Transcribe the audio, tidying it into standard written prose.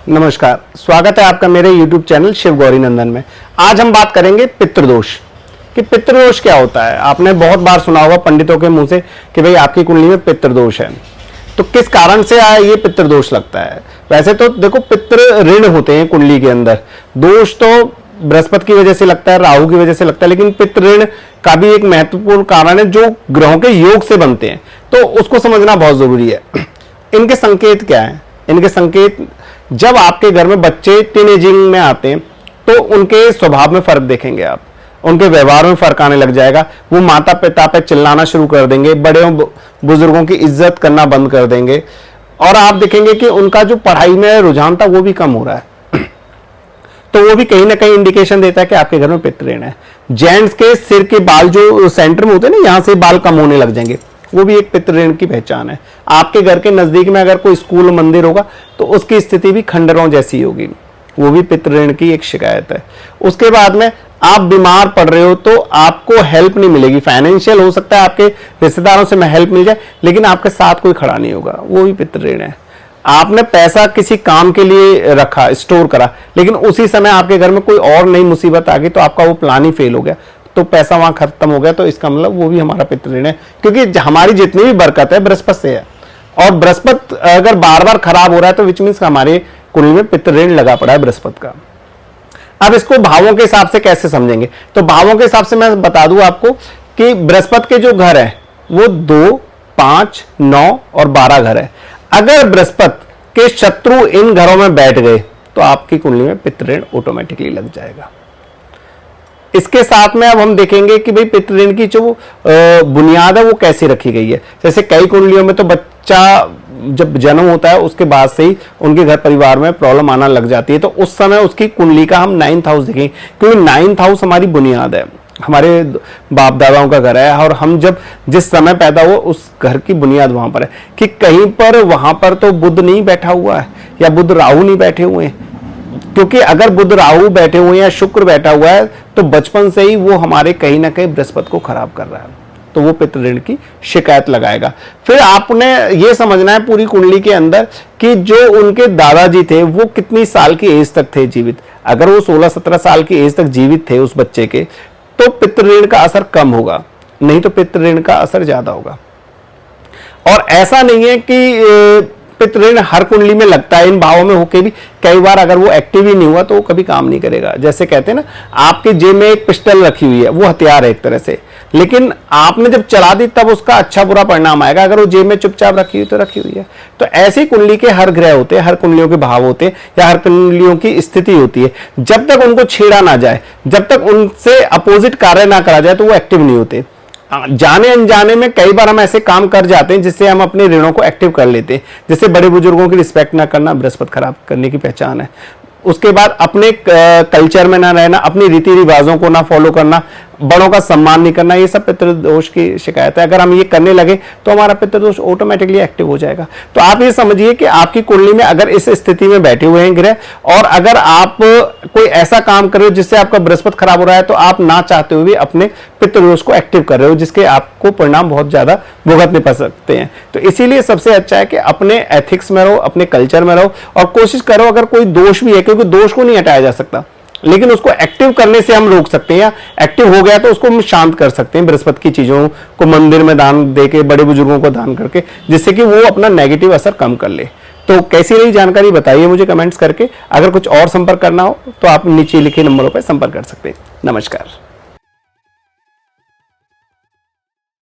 नमस्कार, स्वागत है आपका मेरे YouTube चैनल शिव गौरी नंदन में। आज हम बात करेंगे पितृदोष कि पितृदोष क्या होता है। आपने बहुत बार सुना होगा पंडितों के मुंह से कि भाई आपकी कुंडली में पितृदोष है, तो किस कारण से ये पितृदोष लगता है। वैसे तो देखो, पितृ ऋण होते हैं कुंडली के अंदर। दोष तो बृहस्पति की वजह से लगता है, राहु की वजह से लगता है, लेकिन पितृ ऋण का भी एक महत्वपूर्ण कारण है जो ग्रहों के योग से बनते हैं, तो उसको समझना बहुत जरूरी है। इनके संकेत क्या है? इनके संकेत, जब आपके घर में बच्चे टीनेजिंग में आते हैं तो उनके स्वभाव में फर्क देखेंगे आप, उनके व्यवहार में फर्क आने लग जाएगा। वो माता पिता पे चिल्लाना शुरू कर देंगे, बड़े बुजुर्गों की इज्जत करना बंद कर देंगे, और आप देखेंगे कि उनका जो पढ़ाई में रुझान था वो भी कम हो रहा है। तो वो भी कहीं ना कहीं इंडिकेशन देता है कि आपके घर में पितृ ऋण है। जेंट्स के सिर के बाल जो सेंटर में होते हैं ना, यहां से बाल कम होने लग जाएंगे, वो भी एक पितृ ऋण की पहचान है। आपके घर के नजदीक में अगर कोई स्कूल मंदिर होगा तो उसकी स्थिति भी खंडरों जैसी होगी, वो भी पितृ ऋण की एक शिकायत है। उसके बाद में आप बीमार पड़ रहे हो तो आपको हेल्प नहीं मिलेगी। फाइनेंशियल हो सकता है आपके रिश्तेदारों से में हेल्प मिल जाए, लेकिन आपके साथ कोई खड़ा नहीं होगा, वो भी पितृ ऋण है। आपने पैसा किसी काम के लिए रखा, स्टोर करा, लेकिन उसी समय आपके घर में कोई और नई मुसीबत आ गई तो आपका वो प्लान ही फेल हो गया, तो पैसा वहां खत्म हो गया, तो इसका मतलब वो भी हमारा पितृ ऋण है। क्योंकि हमारी जितनी भी बरकत है बृहस्पति से है, और बृहस्पति अगर बार बार खराब हो रहा है तो विच मीन्स हमारे कुंडली में पितृ ऋण लगा पड़ा है बृहस्पति का। अब इसको भावों के हिसाब से कैसे समझेंगे? तो भावों के हिसाब से मैं बता दूं आपको कि बृहस्पति के जो घर है वो 2, 5, 9 और 12 घर है। अगर बृहस्पति के शत्रु इन घरों में बैठ गए तो आपकी कुंडली में पितृ ऋण ऑटोमेटिकली लग जाएगा। इसके साथ में अब हम देखेंगे कि भाई पितृ ऋण की जो बुनियाद है वो कैसे रखी गई है। जैसे कई कुंडलियों में तो बच्चा जब जन्म होता है उसके बाद से ही उनके घर परिवार में प्रॉब्लम आना लग जाती है, तो उस समय उसकी कुंडली का हम 9th हाउस देखेंगे, क्योंकि 9th हाउस हमारी बुनियाद है, हमारे बाप दादाओं का घर है, और हम जब जिस समय पैदा हुए उस घर की बुनियाद वहां पर है। कि कहीं पर वहां पर तो बुध नहीं बैठा हुआ है या बुध राहु नहीं बैठे हुए हैं, क्योंकि अगर बुध राहु बैठे हुए हैं या शुक्र बैठा हुआ है तो बचपन से ही वो हमारे कहीं ना कहीं बृहस्पति को खराब कर रहा है, तो वो पितृ ऋण की शिकायत लगाएगा। फिर आपने ये समझना है पूरी कुंडली के अंदर कि जो उनके दादाजी थे वो कितनी साल की एज तक थे जीवित। अगर वो 16-17 साल की एज तक जीवित थे उस बच्चे के, तो पितृ ऋण का असर कम होगा, नहीं तो पितृ ऋण का असर ज्यादा होगा। और ऐसा नहीं है कि पितृ ऋण हर कुंडली में लगता है, इन भावों में होके भी कई बार अगर वो एक्टिव ही नहीं हुआ तो वो कभी काम नहीं करेगा। जैसे कहते हैं ना, आपके जेब में एक पिस्टल रखी हुई है, वो हथियार है एक तरह से, लेकिन आपने जब चला दी तब उसका अच्छा बुरा परिणाम आएगा। अगर वो जेब में चुपचाप रखी हुई तो रखी हुई है। तो ऐसी कुंडली के हर ग्रह होते हैं, हर कुंडलियों के भाव होते हैं, या हर कुंडलियों की स्थिति होती है। जब तक उनको छेड़ा ना जाए, जब तक उनसे अपोजिट कार्य ना करा जाए, तो वो एक्टिव नहीं होते। जाने अनजाने में कई बार हम ऐसे काम कर जाते हैं जिससे हम अपने ऋणों को एक्टिव कर लेते हैं। जैसे बड़े बुजुर्गों की रिस्पेक्ट ना करना बृहस्पति खराब करने की पहचान है। उसके बाद अपने कल्चर में ना रहना, अपनी रीति रिवाजों को ना फॉलो करना, बड़ों का सम्मान नहीं करना, ये सब पितृदोष की शिकायत है। अगर हम ये करने लगे तो हमारा पितृदोष ऑटोमेटिकली एक्टिव हो जाएगा। तो आप ये समझिए कि आपकी कुंडली में अगर इस स्थिति में बैठे हुए हैं ग्रह, और अगर आप कोई ऐसा काम कर रहे हो जिससे आपका बृहस्पति खराब हो रहा है, तो आप ना चाहते हुए भी अपने पितृदोष को एक्टिव कर रहे हो, जिसके आपको परिणाम बहुत ज्यादा भुगतने पड़ सकते हैं। तो इसीलिए सबसे अच्छा है कि अपने एथिक्स में रहो, अपने कल्चर में रहो, और कोशिश करो अगर कोई दोष भी है, क्योंकि दोष को नहीं हटाया जा सकता, लेकिन उसको एक्टिव करने से हम रोक सकते हैं, या एक्टिव हो गया तो उसको हम शांत कर सकते हैं बृहस्पति की चीजों को मंदिर में दान देके, बड़े बुजुर्गों को दान करके, जिससे कि वो अपना नेगेटिव असर कम कर ले। तो कैसी रही जानकारी बताइए मुझे कमेंट्स करके। अगर कुछ और संपर्क करना हो तो आप नीचे लिखे नंबरों पर संपर्क कर सकते हैं। नमस्कार।